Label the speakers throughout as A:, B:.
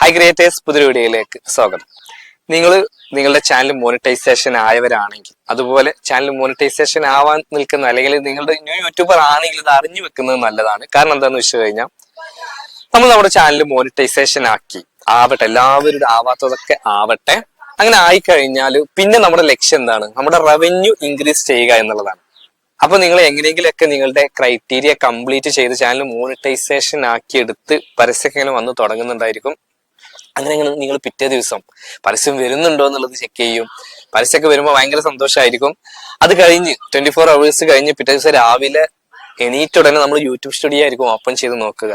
A: High creators പുതിയ വീഡിയോയിലേക്ക് സ്വാഗതം. നിങ്ങളുടെ ചാനൽ മോണിറ്റൈസേഷൻ ആയവരാണെങ്കിൽ, അതുപോലെ ചാനൽ മോണിറ്റൈസേഷൻ ആവാൻ നിൽക്കുന്ന അല്ലെങ്കിൽ നിങ്ങളുടെ ന്യൂ യൂട്യൂബർ ആണെങ്കിൽ ഇത് അറിഞ്ഞു വെക്കുന്നത് നല്ലതാണ്. കാരണം എന്താണെന്ന് വെച്ച് കഴിഞ്ഞാൽ നമ്മൾ നമ്മുടെ ചാനൽ മോണിറ്റൈസേഷൻ ആവട്ടെ, എല്ലാവരും ആവാത്തതൊക്കെ ആവട്ടെ. അങ്ങനെ ആയിക്കഴിഞ്ഞാൽ പിന്നെ നമ്മുടെ ലക്ഷ്യം എന്താണ്? നമ്മുടെ റവന്യൂ ഇൻക്രീസ് ചെയ്യുക എന്നുള്ളതാണ്. അപ്പൊ നിങ്ങൾ എങ്ങനെയെങ്കിലൊക്കെ നിങ്ങളുടെ ക്രൈറ്റീരിയ കംപ്ലീറ്റ് ചെയ്ത് ചാനൽ മോണിറ്റൈസേഷൻ ആക്കിയെടുത്ത് പരസ്യം വന്ന് തുടങ്ങുന്നുണ്ടായിരിക്കും. അങ്ങനെ നിങ്ങൾ പിറ്റേ ദിവസം പരസ്യം വരുന്നുണ്ടോ എന്നുള്ളത് ചെക്ക് ചെയ്യും. പരസ്യമൊക്കെ വരുമ്പോൾ ഭയങ്കര സന്തോഷമായിരിക്കും. അത് കഴിഞ്ഞ് 24 hours കഴിഞ്ഞ് പിറ്റേ ദിവസം രാവിലെ എണീറ്റ് ഉടനെ നമ്മൾ യൂട്യൂബ് സ്റ്റുഡിയോ ആയിരിക്കും ഓപ്പൺ ചെയ്ത് നോക്കുക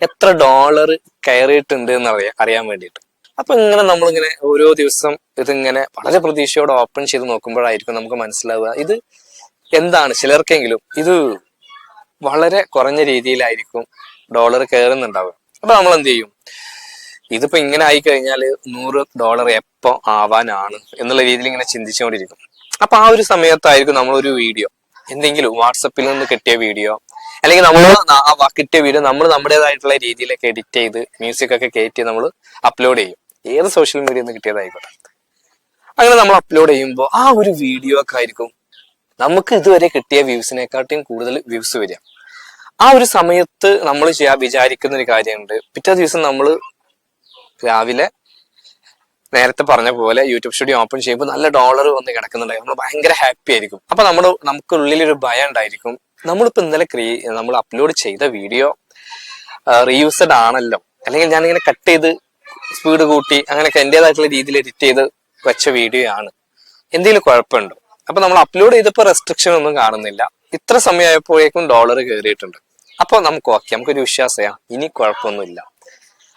A: എത്ര ഡോളർ കയറിയിട്ടുണ്ട് എന്ന് അറിയാൻ വേണ്ടിയിട്ട്. അപ്പൊ ഇങ്ങനെ നമ്മളിങ്ങനെ ഓരോ ദിവസം ഇതിങ്ങനെ വളരെ പ്രതീക്ഷയോടെ ഓപ്പൺ ചെയ്ത് നോക്കുമ്പോഴായിരിക്കും നമുക്ക് മനസ്സിലാവുക ഇത് എന്താണ്. ചിലർക്കെങ്കിലും ഇത് വളരെ കുറഞ്ഞ രീതിയിലായിരിക്കും ഡോളർ കയറുന്നുണ്ടാവുക. അപ്പൊ നമ്മൾ എന്ത് ചെയ്യും? ഇതിപ്പോ ഇങ്ങനെ ആയി കഴിഞ്ഞാൽ $100 എപ്പോ ആവാനാണ് എന്നുള്ള രീതിയിൽ ഇങ്ങനെ ചിന്തിച്ചുകൊണ്ടിരിക്കും. അപ്പൊ ആ ഒരു സമയത്തായിരിക്കും നമ്മളൊരു വീഡിയോ, എന്തെങ്കിലും വാട്സപ്പിൽ നിന്ന് കിട്ടിയ വീഡിയോ, അല്ലെങ്കിൽ നമ്മൾ കിട്ടിയ വീഡിയോ നമ്മൾ നമ്മുടേതായിട്ടുള്ള രീതിയിലൊക്കെ എഡിറ്റ് ചെയ്ത് മ്യൂസിക് ഒക്കെ കയറ്റി നമ്മൾ അപ്ലോഡ് ചെയ്യും. ഏത് സോഷ്യൽ മീഡിയയിൽ നിന്ന് കിട്ടിയതായിക്കോട്ടെ. അങ്ങനെ നമ്മൾ അപ്ലോഡ് ചെയ്യുമ്പോൾ ആ ഒരു വീഡിയോ ഒക്കെ ആയിരിക്കും നമുക്ക് ഇതുവരെ കിട്ടിയ വ്യൂസിനെക്കാട്ടിയും കൂടുതൽ വ്യൂസ് വരിക. ആ ഒരു സമയത്ത് നമ്മൾ വിചാരിക്കുന്ന ഒരു കാര്യമുണ്ട്. പിറ്റേ ദിവസം നമ്മൾ രാവിലെ നേരത്തെ പറഞ്ഞ പോലെ യൂട്യൂബ് സ്റ്റുഡിയോ ഓപ്പൺ ചെയ്യുമ്പോൾ നല്ല ഡോളർ വന്ന് കിടക്കുന്നുണ്ടായിരിക്കും. നമ്മൾ ഭയങ്കര ഹാപ്പി ആയിരിക്കും. അപ്പൊ നമുക്കുള്ളിലൊരു ഭയം ഉണ്ടായിരിക്കും, നമ്മളിപ്പോ ഇന്നലെ നമ്മൾ അപ്ലോഡ് ചെയ്ത വീഡിയോ റീയൂസ്ഡ് ആണല്ലോ, അല്ലെങ്കിൽ ഞാനിങ്ങനെ കട്ട് ചെയ്ത് സ്പീഡ് കൂട്ടി അങ്ങനെയൊക്കെ എന്റേതായിട്ടുള്ള രീതിയിൽ എഡിറ്റ് ചെയ്ത് വെച്ച വീഡിയോ ആണ്, എന്തെങ്കിലും കുഴപ്പമുണ്ടോ? അപ്പൊ നമ്മൾ അപ്ലോഡ് ചെയ്തപ്പോൾ റെസ്ട്രിക്ഷൻ ഒന്നും കാണുന്നില്ല, ഇത്ര സമയമായപ്പോഴേക്കും ഡോളർ കയറിയിട്ടുണ്ട്. അപ്പൊ നമുക്കൊരു വിശ്വാസയാ, ഇനി കുഴപ്പമൊന്നുമില്ല.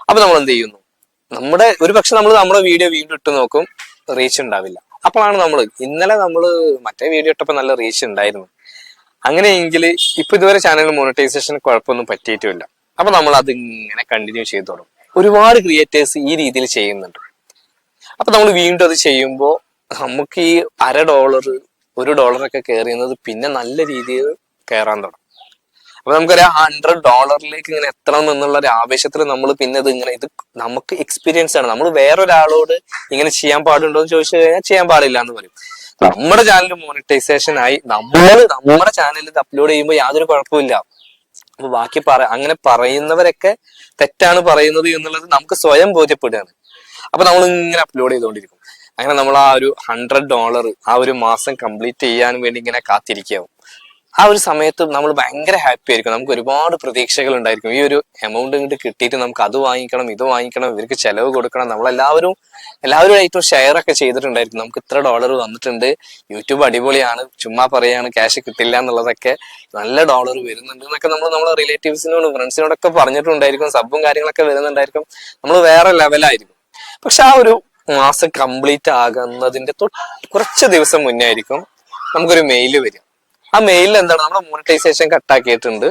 A: അപ്പൊ നമ്മൾ എന്ത് ചെയ്യുന്നു? നമ്മുടെ വീഡിയോ വീണ്ടും ഇട്ട് നോക്കും, റീച്ച് ഉണ്ടാവില്ല. അപ്പോഴാണ് ഇന്നലെ മറ്റേ വീഡിയോ ഇട്ടപ്പോൾ നല്ല റീച്ച് ഉണ്ടായിരുന്നു. അങ്ങനെയെങ്കിൽ ഇപ്പൊ ഇതുവരെ ചാനൽ മോണിറ്റൈസേഷൻ കുഴപ്പമൊന്നും പറ്റിയിട്ടുമില്ല. അപ്പൊ നമ്മൾ അതിങ്ങനെ കണ്ടിന്യൂ ചെയ്തു തുടങ്ങും. ഒരുപാട് ക്രിയേറ്റേഴ്സ് ഈ രീതിയിൽ ചെയ്യുന്നുണ്ട്. അപ്പൊ നമ്മൾ വീണ്ടും അത് ചെയ്യുമ്പോൾ നമുക്ക് ഈ $1 $1 ഒക്കെ കയറിയുന്നത് പിന്നെ നല്ല രീതിയിൽ കയറാൻ തുടങ്ങും. അപ്പൊ നമുക്കൊരു $100 ഇങ്ങനെ എത്തണം എന്നുള്ള ഒരു ആവേശത്തിൽ നമ്മൾ പിന്നെ ഇത് നമുക്ക് എക്സ്പീരിയൻസ് ആണ്. നമ്മൾ വേറൊരാളോട് ഇങ്ങനെ ചെയ്യാൻ പാടുണ്ടോ എന്ന് ചോദിച്ചു കഴിഞ്ഞാൽ ചെയ്യാൻ പാടില്ല എന്ന് പറയും. നമ്മുടെ ചാനൽ മോണിറ്റൈസേഷൻ ആയി നമ്മുടെ ചാനലിൽ ഇത് അപ്ലോഡ് ചെയ്യുമ്പോൾ യാതൊരു കുഴപ്പമില്ല. അപ്പൊ ബാക്കി അങ്ങനെ പറയുന്നവരൊക്കെ തെറ്റാണ് പറയുന്നത് എന്നുള്ളത് നമുക്ക് സ്വയം ബോധ്യപ്പെടുകയാണ്. അപ്പൊ നമ്മൾ ഇങ്ങനെ അപ്ലോഡ് ചെയ്തുകൊണ്ടിരിക്കും. അങ്ങനെ നമ്മൾ ആ ഒരു $100 ആ ഒരു മാസം കംപ്ലീറ്റ് ചെയ്യാൻ വേണ്ടി ഇങ്ങനെ കാത്തിരിക്കാവും. ആ ഒരു സമയത്ത് നമ്മൾ ഭയങ്കര ഹാപ്പി ആയിരിക്കും. നമുക്ക് ഒരുപാട് പ്രതീക്ഷകൾ ഉണ്ടായിരിക്കും. ഈ ഒരു എമൗണ്ട് ഇങ്ങോട്ട് കിട്ടിയിട്ട് നമുക്ക് അത് വാങ്ങിക്കണം, ഇത് വാങ്ങിക്കണം, ഇവർക്ക് ചെലവ് കൊടുക്കണം. എല്ലാവരും ഏറ്റവും ഷെയർ ഒക്കെ ചെയ്തിട്ടുണ്ടായിരിക്കും. നമുക്ക് ഇത്ര ഡോളർ വന്നിട്ടുണ്ട്, യൂട്യൂബ് അടിപൊളിയാണ്, ചുമ്മാ പറയാണ് ക്യാഷ് കിട്ടില്ല എന്നുള്ളതൊക്കെ, നല്ല ഡോളർ വരുന്നുണ്ട് എന്നൊക്കെ നമ്മളെ റിലേറ്റീവ്സിനോടും ഫ്രണ്ട്സിനോടൊക്കെ പറഞ്ഞിട്ടുണ്ടായിരിക്കും. സബും കാര്യങ്ങളൊക്കെ വരുന്നുണ്ടായിരിക്കും. നമ്മൾ വേറെ ലെവലായിരിക്കും. പക്ഷെ ആ ഒരു മാസം കംപ്ലീറ്റ് ആകുന്നതിന്റെ കുറച്ച് ദിവസം മുന്നേ ആയിരിക്കും നമുക്കൊരു മെയിൽ വരും. ആ മെയിലിൽ എന്താണ്? നമ്മുടെ മോണിറ്റൈസേഷൻ കട്ടാക്കിയിട്ടുണ്ട്,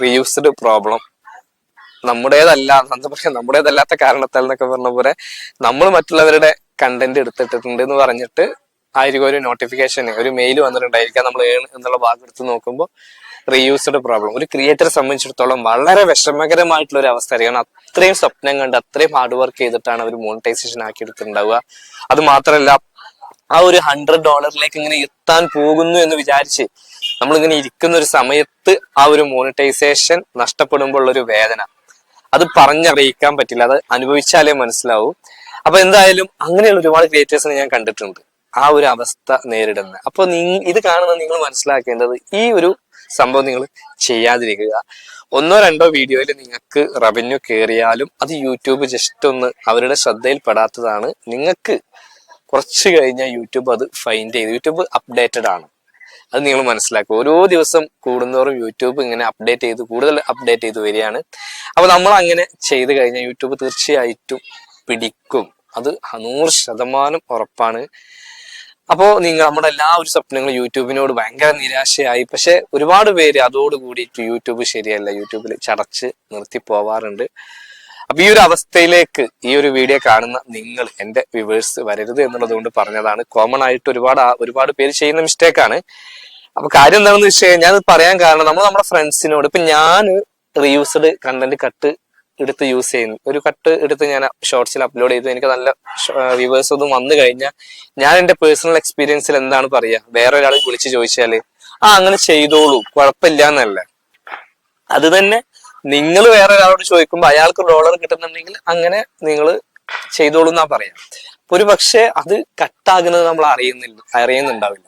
A: റീയൂസ്ഡ് പ്രോബ്ലം, നമ്മുടേതല്ലാത്ത കാരണത്താൽ എന്നൊക്കെ പറഞ്ഞ പോലെ നമ്മൾ മറ്റുള്ളവരുടെ കണ്ടന്റ് എടുത്തിട്ടുണ്ട് എന്ന് പറഞ്ഞിട്ട് ആയിരിക്കും ഒരു നോട്ടിഫിക്കേഷൻ, ഒരു മെയിൽ വന്നിട്ടുണ്ടായിരിക്കാം. നമ്മൾ എന്നുള്ള ഭാഗം എടുത്ത് നോക്കുമ്പോൾ റീയൂസ്ഡ് പ്രോബ്ലം. ഒരു ക്രിയേറ്ററെ സംബന്ധിച്ചിടത്തോളം വളരെ വിഷമകരമായിട്ടുള്ള ഒരു അവസ്ഥ ആയിരിക്കും. അത്രയും സ്വപ്നം കണ്ട് അത്രയും ഹാർഡ് വർക്ക് ചെയ്തിട്ടാണ് അവർ മോണിറ്റൈസേഷൻ ആക്കി എടുത്തിട്ടുണ്ടാവുക. അത് മാത്രമല്ല, ആ ഒരു $100 ഇങ്ങനെ എത്താൻ പോകുന്നു എന്ന് വിചാരിച്ച് നമ്മളിങ്ങനെ ഇരിക്കുന്ന ഒരു സമയത്ത് ആ ഒരു മോണിറ്റൈസേഷൻ നഷ്ടപ്പെടുമ്പോൾ ഉള്ളൊരു വേദന അത് പറഞ്ഞറിയിക്കാൻ പറ്റില്ല. അത് അനുഭവിച്ചാലേ മനസ്സിലാവൂ. അപ്പൊ എന്തായാലും അങ്ങനെയുള്ള ഒരുപാട് ക്രിയേറ്റേഴ്സിനെ ഞാൻ കണ്ടിട്ടുണ്ട് ആ ഒരു അവസ്ഥ നേരിടുന്നത്. അപ്പൊ ഇത് കാണുന്ന നിങ്ങൾ മനസ്സിലാക്കേണ്ടത്, ഈ ഒരു സംഭവം നിങ്ങൾ ചെയ്യാതിരിക്കുക. 1 or 2 വീഡിയോയിൽ നിങ്ങൾക്ക് റവന്യൂ കയറിയാലും അത് യൂട്യൂബ് ജസ്റ്റ് ഒന്ന് അവരുടെ ശ്രദ്ധയിൽപ്പെടാത്തതാണ്. നിങ്ങൾക്ക് കുറച്ച് കഴിഞ്ഞാൽ യൂട്യൂബ് അത് ഫൈൻഡ് ചെയ്ത്, യൂട്യൂബ് അപ്ഡേറ്റഡ് ആണ്, അത് നിങ്ങൾ മനസ്സിലാക്കുക. ഓരോ ദിവസം കൂടുന്നതോറും യൂട്യൂബ് ഇങ്ങനെ കൂടുതൽ അപ്ഡേറ്റ് ചെയ്ത് വരികയാണ്. അപ്പൊ നമ്മൾ അങ്ങനെ ചെയ്ത് കഴിഞ്ഞാൽ യൂട്യൂബ് തീർച്ചയായിട്ടും പിടിക്കും, അത് 100% ഉറപ്പാണ്. അപ്പോ നമ്മുടെ എല്ലാ ഒരു സ്വപ്നങ്ങളും യൂട്യൂബിനോട് ഭയങ്കര നിരാശയായി. പക്ഷെ ഒരുപാട് പേര് അതോടുകൂടിയിട്ട് യൂട്യൂബ് ശരിയല്ല, യൂട്യൂബിൽ ചടച്ച് നിർത്തി പോവാറുണ്ട്. അപ്പൊ ഈ ഒരു അവസ്ഥയിലേക്ക് ഈ ഒരു വീഡിയോ കാണുന്ന നിങ്ങൾ, എന്റെ വ്യൂവേഴ്സ്, വരരുത് എന്നുള്ളത് കൊണ്ട് പറഞ്ഞതാണ്. കോമൺ ആയിട്ട് ഒരുപാട് പേര് ചെയ്യുന്ന മിസ്റ്റേക്കാണ്. അപ്പൊ കാര്യം എന്താണെന്ന് വെച്ച് കഴിഞ്ഞാൽ, ഞാൻ പറയാൻ കാരണം, നമ്മുടെ ഫ്രണ്ട്സിനോട്, ഇപ്പൊ ഞാൻ റീയൂസ്ഡ് കണ്ടന്റ് കട്ട് എടുത്ത് യൂസ് ചെയ്യുന്നു, ഒരു കട്ട് എടുത്ത് ഞാൻ ഷോർട്സിൽ അപ്ലോഡ് ചെയ്തു, എനിക്ക് നല്ല വ്യൂവേഴ്സ് ഒന്നും വന്നു കഴിഞ്ഞാൽ ഞാൻ എന്റെ പേഴ്സണൽ എക്സ്പീരിയൻസിൽ എന്താണ് പറയുക, വേറെ ഒരാൾ വിളിച്ച് ചോദിച്ചാല് അങ്ങനെ ചെയ്തോളൂ കുഴപ്പമില്ല എന്നല്ല. അത് തന്നെ നിങ്ങൾ വേറെ ഒരാളോട് ചോദിക്കുമ്പോൾ അയാൾക്ക് ഡോളർ കിട്ടുന്നുണ്ടെങ്കിൽ അങ്ങനെ നിങ്ങൾ ചെയ്തോളൂ എന്നാ പറയാം. ഒരു പക്ഷെ അത് കട്ടാകുന്നത് നമ്മൾ അറിയുന്നുണ്ടാവില്ല.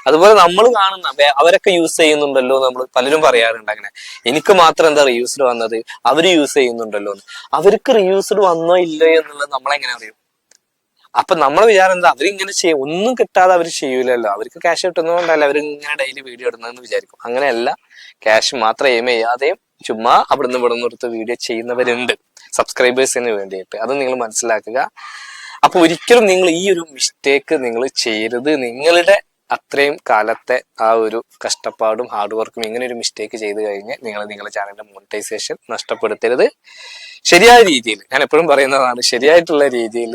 A: അതുപോലെ നമ്മൾ കാണുന്ന അവരൊക്കെ യൂസ് ചെയ്യുന്നുണ്ടല്ലോ, നമ്മൾ പലരും പറയാറുണ്ട് അങ്ങനെ, എനിക്ക് മാത്രം എന്താ റീയൂസ്ഡ് വന്നത്, അവര് യൂസ് ചെയ്യുന്നുണ്ടല്ലോ എന്ന്. അവർക്ക് റീയൂസ്ഡ് വന്നോ ഇല്ലയോ എന്നുള്ളത് നമ്മളെങ്ങനെ അറിയും? അപ്പൊ നമ്മളെ വിചാരം എന്താ, അവരിങ്ങനെ ചെയ്യും, ഒന്നും കിട്ടാതെ അവർ ചെയ്യൂലല്ലോ, അവർക്ക് ക്യാഷ് കിട്ടുന്നതുകൊണ്ടല്ല അവർ ഇങ്ങനെ ഡെയിലി വീഡിയോ ഇടുന്നതെന്ന് വിചാരിക്കും. അങ്ങനെയല്ല, ക്യാഷ് മാത്രം എയിം ചെയ്യാതെയും ചുമ്മാ അവിടുന്ന് ഇവിടുന്ന് എടുത്ത് വീഡിയോ ചെയ്യുന്നവരുണ്ട് സബ്സ്ക്രൈബേഴ്സിന് വേണ്ടിയിട്ട്. അത് നിങ്ങൾ മനസ്സിലാക്കുക. അപ്പൊ ഒരിക്കലും നിങ്ങൾ ഈ ഒരു മിസ്റ്റേക്ക് നിങ്ങൾ ചെയ്യരുത്. നിങ്ങളുടെ അത്രയും കാലത്തെ ആ ഒരു കഷ്ടപ്പാടും ഹാർഡ് വർക്കും ഇങ്ങനെ ഒരു മിസ്റ്റേക്ക് ചെയ്ത് കഴിഞ്ഞ് നിങ്ങൾ നിങ്ങളുടെ ചാനലിന്റെ മോണിറ്റൈസേഷൻ നഷ്ടപ്പെടുത്തരുത്. ശരിയായ രീതിയിൽ, ഞാൻ എപ്പോഴും പറയുന്നതാണ്, ശരിയായിട്ടുള്ള രീതിയിൽ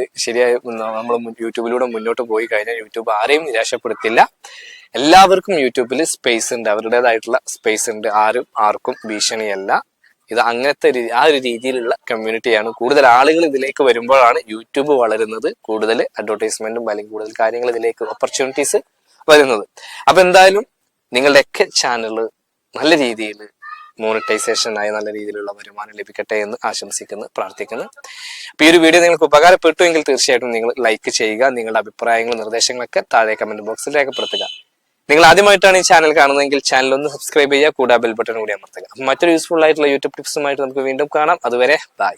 A: നമ്മൾ യൂട്യൂബിലൂടെ മുന്നോട്ട് പോയി കഴിഞ്ഞാൽ യൂട്യൂബ് ആരെയും നിരാശപ്പെടുത്തില്ല. എല്ലാവർക്കും യൂട്യൂബിൽ സ്പേസ് ഉണ്ട്, അവരുടേതായിട്ടുള്ള സ്പേസ് ഉണ്ട്. ആർക്കും ഭീഷണിയല്ല. ഇത് അങ്ങനത്തെ ആ ഒരു രീതിയിലുള്ള കമ്മ്യൂണിറ്റിയാണ്. കൂടുതൽ ആളുകൾ ഇതിലേക്ക് വരുമ്പോഴാണ് യൂട്യൂബ് വളരുന്നത്, കൂടുതൽ അഡ്വർടൈസ്മെന്റും അല്ലെങ്കിൽ കൂടുതൽ കാര്യങ്ങൾ ഇതിലേക്ക് ഓപ്പർച്യൂണിറ്റീസ് വരുന്നത്. അപ്പൊ എന്തായാലും നിങ്ങളുടെയൊക്കെ ചാനൽ നല്ല രീതിയിൽ മോണിറ്റൈസേഷനായി നല്ല രീതിയിലുള്ള വരുമാനം ലഭിക്കട്ടെ എന്ന് ആശംസിക്കുന്നു, പ്രാർത്ഥിക്കുന്നു. അപ്പൊ ഈ ഒരു വീഡിയോ നിങ്ങൾക്ക് ഉപകാരപ്പെട്ടു എങ്കിൽ തീർച്ചയായിട്ടും നിങ്ങൾ ലൈക്ക് ചെയ്യുക. നിങ്ങളുടെ അഭിപ്രായങ്ങളും നിർദ്ദേശങ്ങളൊക്കെ താഴെ കമന്റ് ബോക്സിൽ രേഖപ്പെടുത്തുക. നിങ്ങൾ ആദ്യമായിട്ടാണ് ഈ ചാനൽ കാണുന്നതെങ്കിൽ ചാനൽ ഒന്ന് സബ്സ്ക്രൈബ് ചെയ്യുക, കൂടാതെ ബെൽ ബട്ടൺ കൂടി അമർത്തുക. മറ്റൊരു യൂസ്ഫുൾ ആയിട്ടുള്ള യൂട്യൂബ് ടിപ്സുമായിട്ട് നമുക്ക് വീണ്ടും കാണാം. അതുവരെ ബൈ.